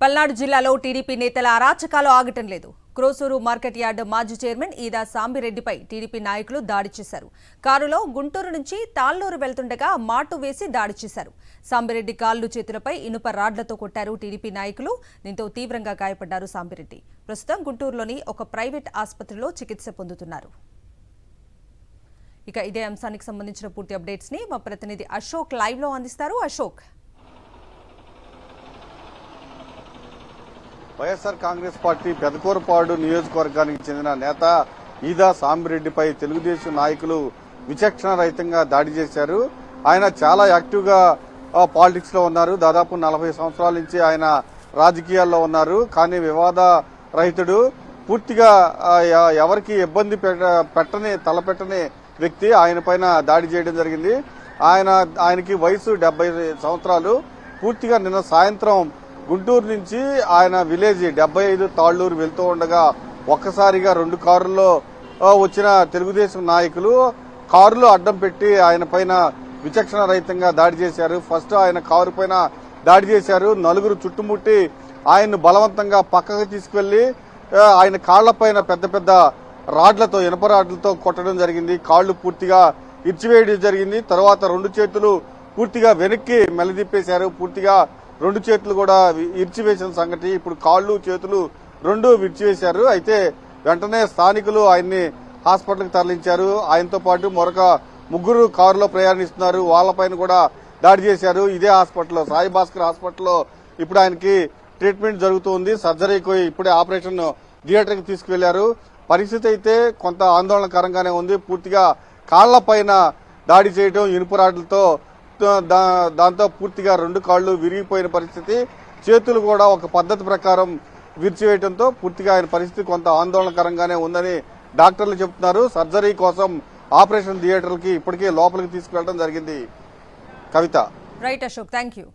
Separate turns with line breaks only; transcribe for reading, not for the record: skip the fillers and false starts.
పల్నాడు జిల్లాలో టీడీపీ నేతల అరాచకాలు ఆగటం లేదు. క్రోసూరు మార్కెట్ యార్డ్ మాజీ చైర్మన్ ఈదా సాంబిరెడ్డిపై టీడీపీ నాయకులు దాడి చేశారు. కారులో గుంటూరు నుంచి తాళ్లూరు వెళ్తుండగా మాటు వేసి దాడి చేశారు. సాంబిరెడ్డి కాళ్లు చేతులపై ఇనుప రాడ్లతో కొట్టారు టీడీపీ నాయకులు. దీంతో తీవ్రంగా గాయపడ్డారు సాంబిరెడ్డి. ప్రస్తుతం గుంటూరులోని ఒక ప్రైవేట్ ఆసుపత్రిలో చికిత్స పొందుతున్నారు. ఇక ఇదే అంశానికి సంబంధించిన పూర్తి అప్డేట్స్ ని మా ప్రతినిధి అశోక్ లైవ్ లో అందిస్తారు. అశోక్,
వైఎస్ఆర్ కాంగ్రెస్ పార్టీ పెదకూరపాడు నియోజకవర్గానికి చెందిన నేత ఈదా సాంబిరెడ్డిపై తెలుగుదేశం నాయకులు విచక్షణ రహితంగా దాడి చేశారు. ఆయన చాలా యాక్టివ్ గా పాలిటిక్స్ లో ఉన్నారు. దాదాపు 40 సంవత్సరాల నుంచి ఆయన రాజకీయాల్లో ఉన్నారు. కానీ వివాద రహితుడు, పూర్తిగా ఎవరికి ఇబ్బంది తలపెట్టని వ్యక్తి ఆయన పైన దాడి చేయడం జరిగింది. ఆయనకి వయసు 70 సంవత్సరాలు. పూర్తిగా నిన్న సాయంత్రం గుంటూరు నుంచి ఆయన విలేజ్ 75 తాళ్లూరు వెళ్తూ ఉండగా ఒక్కసారిగా 2 కారుల్లో వచ్చిన తెలుగుదేశం నాయకులు కారులో అడ్డం పెట్టి ఆయన పైన విచక్షణ రహితంగా దాడి చేశారు. ఫస్ట్ ఆయన కారు పైన దాడి చేశారు. 4 చుట్టుముట్టి ఆయన్ను బలవంతంగా పక్కకు తీసుకువెళ్లి ఆయన కాళ్లపైన పెద్ద పెద్ద రాడ్లతో, ఇనుప రాడ్లతో కొట్టడం జరిగింది. కాళ్లు పూర్తిగా ఇర్చివేయడం జరిగింది. తర్వాత 2 చేతులు పూర్తిగా వెనక్కి మెల్లదిప్పేశారు. పూర్తిగా 2 చేతులు కూడా ఇర్చివేసిన సంగతి. ఇప్పుడు కాళ్లు చేతులు 2 విరిచివేశారు. అయితే వెంటనే స్థానికులు ఆయన్ని హాస్పిటల్కి తరలించారు. ఆయనతో పాటు మరొక 3 కారులో ప్రయాణిస్తున్నారు. వాళ్లపైన కూడా దాడి చేశారు. ఇదే హాస్పిటల్లో, సాయి భాస్కర్ హాస్పిటల్లో ఇప్పుడు ఆయనకి ట్రీట్మెంట్ జరుగుతుంది. సర్జరీకి ఇప్పుడే ఆపరేషన్ థియేటర్కి తీసుకువెళ్లారు. పరిస్థితి అయితే కొంత ఆందోళనకరంగానే ఉంది. పూర్తిగా కాళ్లపైన దాడి చేయడం ఇనుపరాడ్లతో, దాంతో పూర్తిగా 2 కాళ్లు విరిగిపోయిన పరిస్థితి. చేతులు కూడా ఒక పద్ధతి ప్రకారం విరిచివేయడంతో పూర్తిగా ఆయన పరిస్థితి కొంత ఆందోళనకరంగానే ఉందని డాక్టర్లు చెబుతున్నారు. సర్జరీ కోసం ఆపరేషన్ థియేటర్కి ఇప్పటికే లోపలికి తీసుకువెళ్లడం జరిగింది. Kavitha.
Right Ashok, thank you.